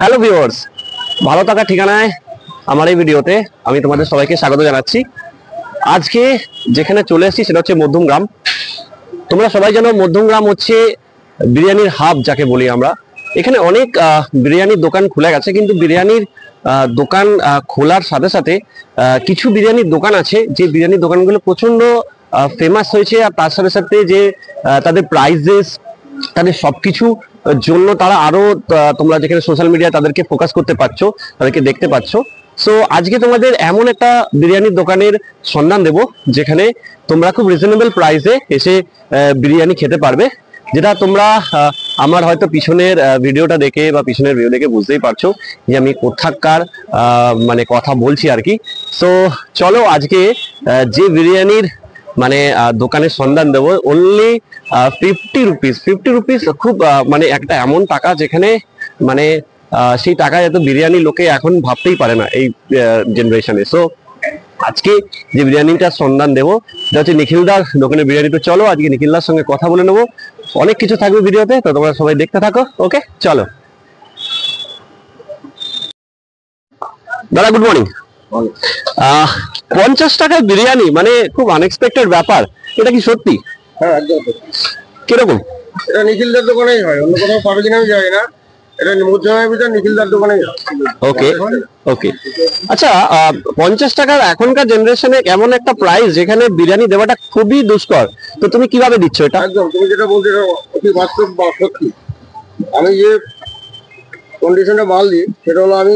Hello viewers, ভালো থাকার ঠিকানায় আমার এই ভিডিওতে আমি তোমাদের সবাইকে স্বাগত জানাচ্ছি। আজকে যেখানে চলে এসেছি সেটা হচ্ছে মধ্যমগ্রাম। তোমরা সবাই জানো মধ্যমগ্রাম হচ্ছে বিরিয়ানির হাব যাকে বলি আমরা। এখানে অনেক বিরিয়ানির দোকান খুলে গেছে, কিন্তু বিরিয়ানির দোকান খোলার সাথে সাথে কিছু বিরিয়ানির দোকান আছে যে বিরিয়ানির দোকানগুলো প্রচন্ড ফেমাস হয়েছে, আর তার সাথে সাথে যে তাদের প্রাইজেস, তাদের সবকিছু জন্য তারা আরো তোমরা যেখানে সোশ্যাল মিডিয়া তাদেরকে ফোকাস করতে পারছো, তাদেরকে দেখতে পাচ্ছ। সো আজকে তোমাদের এমন একটা বিরিয়ানির দোকানের সন্ধান দেব যেখানে তোমরা খুব রিজনেবল প্রাইসে এসে বিরিয়ানি খেতে পারবে, যেটা তোমরা আমার হয়তো পিছনের ভিডিওটা দেখে বা পিছনের ভিডিও দেখে বুঝতেই পারছো যে আমি কোথাকার মানে কথা বলছি আর কি। সো চলো আজকে যে বিরিয়ানির মানে দোকানের সন্ধান দেবো অনলি 50 রুপিস। খুব মানে একটা এমন টাকা যেখানে মানে সেই টাকায় এত বিরিয়ানি লোকে এখন ভাবতেই পারে না এই জেনারেশনে। সো আজকে যে বিরিয়ানিটার সন্ধান দেবো সেটা হচ্ছে নিখিলদার দোকানের বিরিয়ানি। তো চলো আজকে নিখিলদার সঙ্গে কথা বলে নেবো, অনেক কিছু থাকবে ভিডিওতে, তো তোমরা সবাই দেখতে থাকো। ওকে চলো। দাদা গুড মর্নিং। 50 টাকায় বিরিয়ানি মানে খুব আনএক্সপেক্টেড ব্যাপার, এটা কি সত্যি? হ্যাঁ একদম। কিরকম? এটা নিখিলদার দোকানেই হয়, অন্য কোথাও পাবে কিনা আমি জানি না। এটা মধ্যমের ভিতর নিখিলদার দোকানেই হয়। ওকে ওকে। আচ্ছা 50 টাকার এখনকার জেনারেশনে এমন একটা প্রাইস যেখানে বিরিয়ানি দেওয়াটা খুবই দুষ্কর, তো তুমি কিভাবে দিচ্ছ এটা? একদম, তুমি যেটা বলছো এটা অতি বাস্তব বা সত্যি। আমি যে কন্ডিশনে মাল দিই সেটা হলো আমি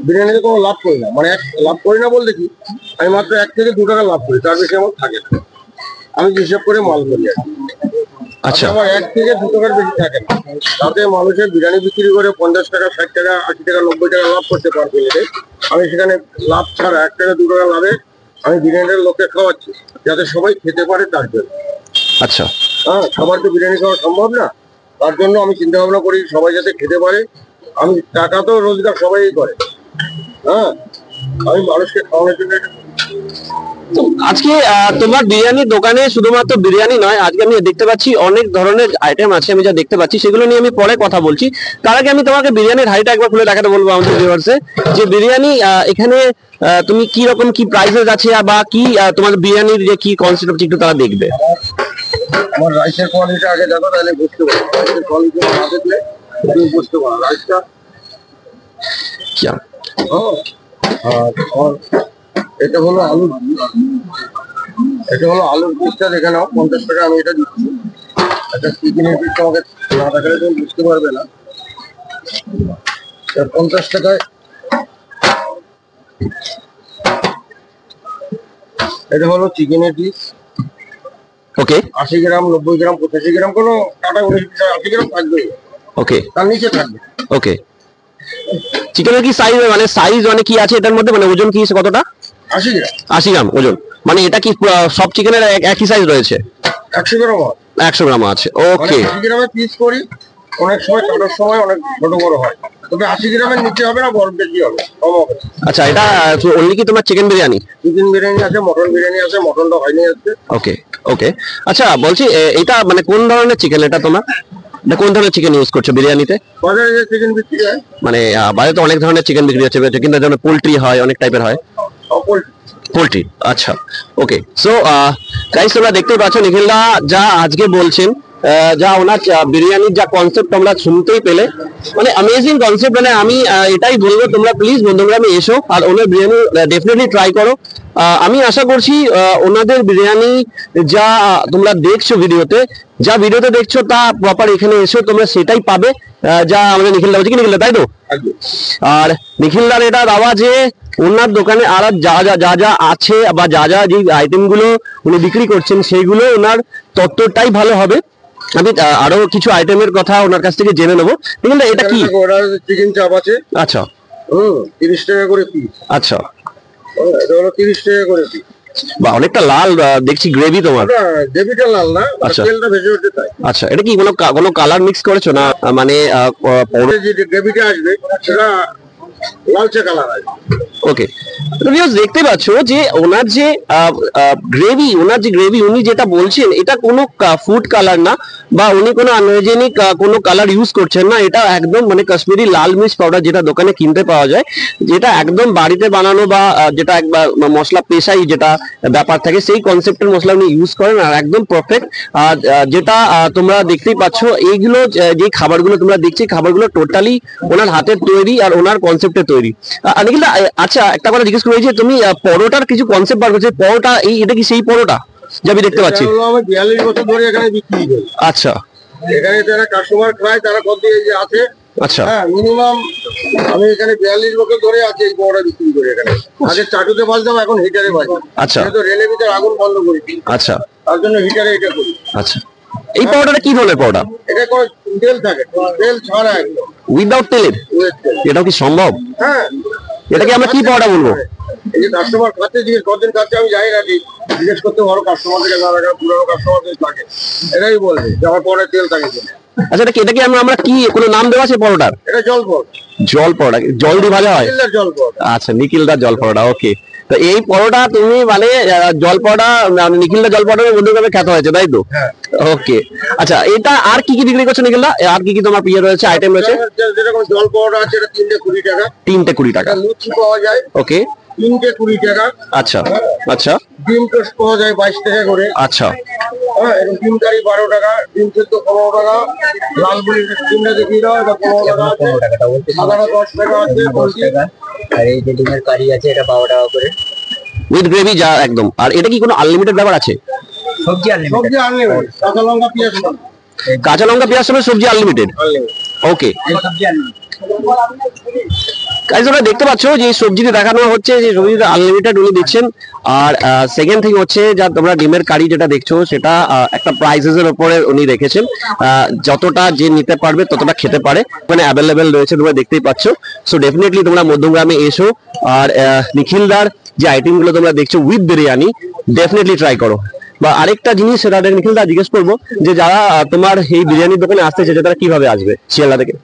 বিরিয়ানিতে কোনো লাভ করি না, মানে লাভ করি না বলতে কি, আমি মাত্র 1 থেকে 2 টাকা লাভ করি, তার বেশি আমার থাকে না। আমি হিসাব করে মাল করি আর কি। আচ্ছা, আমার 1 থেকে 2 টাকার বেশি থাকে না। তাতে মানুষের বিরিয়ানি বিক্রি করে 50 টাকা, 60 টাকা, 80 টাকা, 90 টাকা লাভ করতে পারবে। আমি সেখানে লাভ ছাড়া 1 থেকে 2 টাকা লাভে আমি বিরিয়ানির লোককে খাওয়াচ্ছি যাতে সবাই খেতে পারে, তার জন্য। আচ্ছা। হ্যাঁ, সবার তো বিরিয়ানি খাওয়া সম্ভব না, তার জন্য আমি চিন্তা ভাবনা করি সবাই যাতে খেতে পারে। আমি টাকা তো রোজগার সবাই করে, হ্যাঁ, আমি মানুষকে খাওয়ানোর জন্য। আজকে তোমার বিরিয়ানির দোকানে শুধুমাত্র বিরিয়ানি নয়, আজকে আমি দেখতে পাচ্ছি অনেক ধরনের আইটেম আছে। আমি যা দেখতে পাচ্ছি সেগুলো নিয়ে আমি পরে কথা বলছি। তার আগে আমি তোমাকে বিরিয়ানির হাইটা একবার খুলে দেখাতে বলবো আমাদের ভিউয়ার্সে, যে বিরিয়ানি এখানে তুমি কি রকম কি প্রাইসেস আছে বা কি তোমার বিরিয়ানির যে কি কনসেপ্ট একটু তারা দেখবে। আমার রাইসের কোয়ালিটি আগে দেখো, তাহলে বুঝতে পারো। রাইসের কোয়ালিটি না দেখলে তুমি বুঝতে পারো রাইসটা। এটা হলো আলু, এটা হলো আলুর পিসটা দেখে নাও। 50 টাকা আমি এটা দিচ্ছি। একটা চিকেনের পিস তোমাকে না দেখালে তুমি বুঝতে পারবে না। 50 টাকায় এটা হলো চিকেনের পিস। ওকে, 80 গ্রাম, 90 গ্রাম, 85 গ্রাম, কোনো কাটা 80 গ্রাম থাকবে। ওকে, তার নিচে থাকবে। ওকে। চিকেনের কি সাইজ, মানে সাইজ মানে কি আছে এটার মধ্যে, মানে ওজন কি কতটা? 80 গ্রাম। 80 গ্রাম ওজন, মানে এটা কি সব চিকেনের একই সাইজ রয়েছে? 100 গ্রাম। 100 গ্রাম আছে। ওকে, 80 গ্রামের পিস করি। অনেক সময় কাটার সময় অনেক ছোট বড় হয়, তবে 80 গ্রামের নিচে হবে না, বড় বেশি হবে, কম হবে। আচ্ছা, এটা অনলি কি তোমার চিকেন বিরিয়ানি? চিকেন বিরিয়ানি আছে, মটন বিরিয়ানি আছে, মটনটা হয়নি আছে। ওকে ওকে। আচ্ছা বলছি এটা মানে কোন ধরনের চিকেন এটা তোমার? এটা কোন ধরনের চিকেন ইউজ করছো বিরিয়ানিতে? বাজারে যে চিকেন বিক্রি হয়, মানে বাজারে তো অনেক ধরনের চিকেন বিক্রি হচ্ছে, কিন্তু যেমন পোলট্রি হয়, অনেক টাইপের হয়। পোলট্রি, আচ্ছা ওকে। সো গাইস তোমরা দেখতেই পাচ্ছ নিখিলদা যা আজকে বলছেন, যা ওনার বিরিয়ানির যা কনসেপ্ট আমরা শুনতেই পেলে, মানে অ্যামেজিং কনসেপ্ট। মানে আমি এটাই বলবো তোমরা প্লিজ বন্ধুগ্রামে এসো আর ওনার বিরিয়ানি ডেফিনেটলি ট্রাই করো। আমি আশা করছি ওনাদের বিরিয়ানি যা তোমরা দেখছো ভিডিওতে, যা ভিডিওতে দেখছো তা প্রপার এখানে এসো তোমরা সেটাই পাবে, যা আমাদের নিখিলদা বলছে। কি নিখিলদা, তাই তো? আর নিখিলদার এটা দাওয়া যে ওনার দোকানে আর যা যা যা যা আছে বা যা যা যে আইটেম গুলো উনি বিক্রি করছেন সেইগুলো ওনার তত্ত্বটাই ভালো হবে। আমি আরো কিছু আইটেমের কথা ওনার কাছ থেকে জেনে নেবো। কিন্তু এটা কি? চিকেন চাপ আছে। আচ্ছা, 30 টাকা করে পিস। আচ্ছা, এটা হলো 30 টাকা করে পিস। বা অনেকটা লাল দেখছি গ্রেভি তোমার। গ্রেভিটা লাল না, তেলটা ভেজে ওঠে তাই। আচ্ছা, এটা কি কোনো কালার মিক্স করেছো না? মানে যে গ্রেভিটা আসবে সেটা লালচে কালার আছে। ওকে, দেখতে পাচ্ছ যে ওনার যে গ্রেভি উনি যেটা বলছেন এটা কোনো ফুড কালার না, বা উনি কোনো আনহাইজেনিক কোনো কালার ইউজ করছেন না। এটা একদম মানে কাশ্মীরি লাল মির্চ পাউডার যেটা দোকানে কিনতে পাওয়া যায়, যেটা একদম বাড়িতে বানানো বা যেটা একবার মশলা পেশাই যেটা ব্যাপার থাকে সেই কনসেপ্টের মশলা উনি ইউজ করেন, আর একদম পারফেক্ট। যেটা তোমরা দেখতেই পাচ্ছ এইগুলো যে খাবারগুলো তোমরা দেখছি, খাবারগুলো টোটালি ওনার হাতের তৈরি আর ওনার কনসেপ্টে তৈরি। নিখিল দা, আচ্ছা একটা কথা জিজ্ঞেস করেছি, তুমি পরোটার কিছু কনসেপ্ট বার করছো, পরোটা এটা কি সেই পরোটা যে আমি দেখতে পাচ্ছি? আমি 42 বছর ধরে এখানে বিক্রি করি। আচ্ছা, এখানে যারা কাস্টমার খায় তারা কত এই যে আছে, আচ্ছা, হ্যাঁ মিনিমাম আমি এখানে 42 বছর ধরে আছি এই পরোটা বিক্রি করি। এখানে আগে চাটুতে বাজতাম, এখন হিটারে বাজি। আচ্ছা, তো রেলের ভিতরে আগুন বন্ধ করেছি, আচ্ছা, তার জন্য হিটারে এটা করি। আচ্ছা। এই পরোটাটা কি ধরনের পরোটা? এটা কোনো তেল থাকে, তেল ছাড়া একদম উইদাউট তেলের? এটাও কি সম্ভব? হ্যাঁ, এটাকে আমরা কি পরোটা বলবো? এই যে কাস্টমার খাচ্ছে, জিজ্ঞেস কতদিন খাচ্ছে আমি জানি না, ঠিক জিজ্ঞেস করতে পারো কাস্টমার থেকে, যারা পুরোনো কাস্টমারদের থাকে এটাই বলবে যে আমার পরে তেল থাকে কিনা। আচ্ছা, এটাকে আমরা কি কোনো নাম দেওয়া আছে পরোটার? এটা জল পরোটা। জল পরোটা, জল দিয়ে ভাজা হয়? জল পরোটা। আচ্ছা, নিখিলদার জল পরোটা। ওকে, তো এই পরোটা তুমি মানে জল পরোটা, নিখিলদার জল পরোটা বন্ধুভাবে খ্যাত হয়েছে, তাই তো? হ্যাঁ। ওকে, আচ্ছা, এটা আর কি কি বিক্রি করছো নিখিলদা? আর কি কি তোমার প্রিয় রয়েছে, আইটেম রয়েছে? যেরকম জল পরোটা আছে এটা 3টে 20 টাকা। 3টে 20 টাকা। লুচি পাওয়া যায়, ওকে, 3টে 20 টাকা। আচ্ছা, আচ্ছা, ডিম টোস্ট পাওয়া যায় 22 টাকা করে। আচ্ছা, হ্যাঁ, এরকম ডিম কারি 12 টাকা, ডিম সেদ্ধ 15 টাকা, লাল বুড়ি ডিমটা দেখিয়ে দাও, এটা 15 টাকা আছে, সাদাটা 10 টাকা আছে, 10 টাকা। আর এই যে ডিমের কারি আছে এটা 12 টাকা করে উইথ গ্রেভি যা একদম। আর এটা কি কোনো আনলিমিটেড ব্যাপার আছে? সবজি আনলিমিটেড। সবজি আনলিমিটেড, কাঁচা লঙ্কা পেঁয়াজ কাঁচা লঙ্কা পেঁয়াজ সমেত সবজি আনলিমিটেড? ওকে, সবজি আনলিমিটেড। গাইস তোমরা দেখতে পাচ্ছ যে এই সবজিটা দেখানো হচ্ছে, যে সবজিটা আনলিমিটেড উনি দিচ্ছেন। আর সেকেন্ড থিং হচ্ছে যা তোমরা ডিমের কারি যেটা দেখছো সেটা একটা প্রাইসেস এর উপরে উনি রেখেছেন, যতটা যে নিতে পারবে ততটা খেতে পারে, মানে অ্যাভেলেবেল রয়েছে, তোমরা দেখতেই পাচ্ছ। সো ডেফিনেটলি তোমরা মধ্যমগ্রামে এসো, আর নিখিলদার যে আইটেম গুলো তোমরা দেখছো উইথ বিরিয়ানি ডেফিনেটলি ট্রাই করো। বা আরেকটা জিনিস সেটা নিখিলদা জিজ্ঞেস করবো, যে যারা তোমার এই বিরিয়ানির দোকানে আসতে চাইছে তারা কিভাবে আসবে শিয়ালদা থেকে?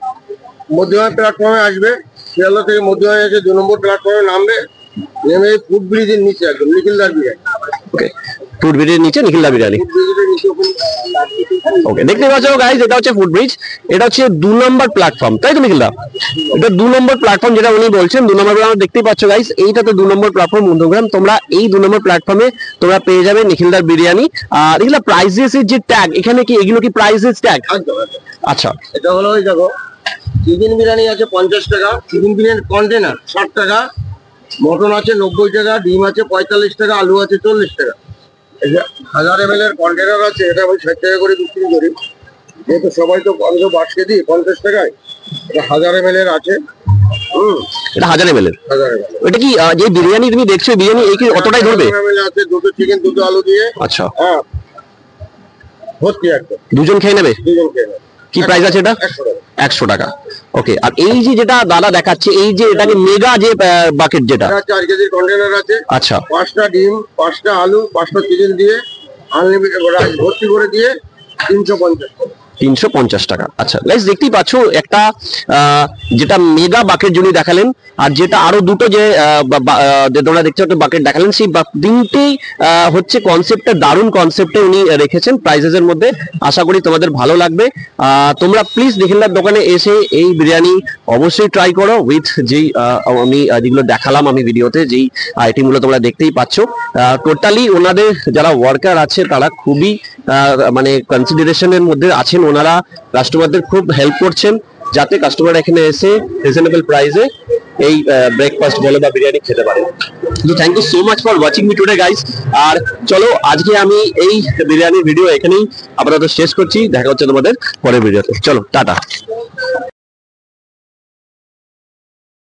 মধ্যমা প্ল্যাটফর্মে আসবে, শিয়ালদা থেকে মধ্যমা এসে 2 নম্বর প্ল্যাটফর্মে নামবে, নেমে ফুড ব্রিজের নিচে একদম নিখিলদার বিরিয়ানি। ওকে, ফুড ব্রিজের নিচে নিখিলদা বিরিয়ানি। ফুড ব্রিজের নিচে ওখানে ওকে, দেখতে পাচ্ছ গাইস, এটা হচ্ছে ফুড ব্রিজ, এটা হচ্ছে 2 নম্বর প্ল্যাটফর্ম, তাই তো নিখিলদা? এটা 2 নম্বর প্ল্যাটফর্ম যেটা উনি বলছেন, 2 নম্বর প্ল্যাটফর্ম দেখতেই পাচ্ছ গাইস, এইটা তো 2 নম্বর প্ল্যাটফর্ম মধ্যমগ্রাম। তোমরা এই 2 নম্বর প্ল্যাটফর্মে তোমরা পেয়ে যাবে নিখিলদার বিরিয়ানি। আর এগুলা প্রাইসেস এর যে ট্যাগ এখানে কি, এগুলো কি প্রাইসেস ট্যাগ? একদম একদম। আচ্ছা, এটা হলো ওই দেখো, চিকেন বিরিয়ানি আছে 50 টাকা, চিকেন বিরিয়ানি কন্টেনার 60 টাকা, মটন আছে 90 টাকা, ডিম আছে 45 টাকা, আলু আছে 40 টাকা। এই যে 1000 ml এর কন্টেনার আছে, এটা আমি 60 টাকা করে বিক্রি করি, যেহেতু সবাই তো 500 বাড়ছে দিই 50 টাকায়। এটা 1000 ml এর আছে। এটা 1000 ml এর। 1000 ml এটা কি যে বিরিয়ানি তুমি দেখছো, বিরিয়ানি এই কি অতটাই ধরবে? 1000 ml আছে, 2টো চিকেন 2টো আলু দিয়ে। আচ্ছা, হ্যাঁ, ভর্তি একদম, দুজন খেয়ে নেবে? দুজন খেয়ে নেবে। কি প্রাইস আছে এটা? 100 টাকা। 100 টাকা। ওকে, আর এই যে যেটা দাদা দেখাচ্ছে, এই যে এটাকে মেগা যে বাকেট যেটা, এটা 4 কেজির কন্টেনার আছে। আচ্ছা, 5টা ডিম, 5টা আলু, 5টা চিকেন দিয়ে আনলিমিটেড ভর্তি করে দিয়ে 350 টাকা। 350 টাকা। আচ্ছা গাইস, দেখতেই পাচ্ছ একটা যেটা মেগা বাকেট যিনি দেখালেন, আর যেটা আরো দুটো যে তোমরা দেখছো একটা বাকেট দেখালেন, সেই তিনটেই হচ্ছে কনসেপ্টটা দারুণ কনসেপ্টে উনি রেখেছেন প্রাইসেস এর মধ্যে। আশা করি তোমাদের ভালো লাগবে। তোমরা প্লিজ নিখিলদার দোকানে এসে এই বিরিয়ানি অবশ্যই ট্রাই করো উইথ যেই আমি যেগুলো দেখালাম আমি ভিডিওতে, যেই আইটেমগুলো তোমরা দেখতেই পাচ্ছ। টোটালি ওনাদের যারা ওয়ার্কার আছে তারা খুবই মানে কনসিডারেশনের মধ্যে আছেন, ওনারা কাস্টমারদের খুব হেল্প করছেন যাতে কাস্টমার এখানে এসে রিজনেবল প্রাইসে এই ব্রেকফাস্ট বলে বা বিরিয়ানি খেতে পারে। তো thank you so much for watching me today guys. আর চলো আজকে আমি এই বিরিয়ানির ভিডিও এখানেই আপাতত শেষ করছি, দেখা হচ্ছে তোমাদের পরের ভিডিওতে। চলো টাটা।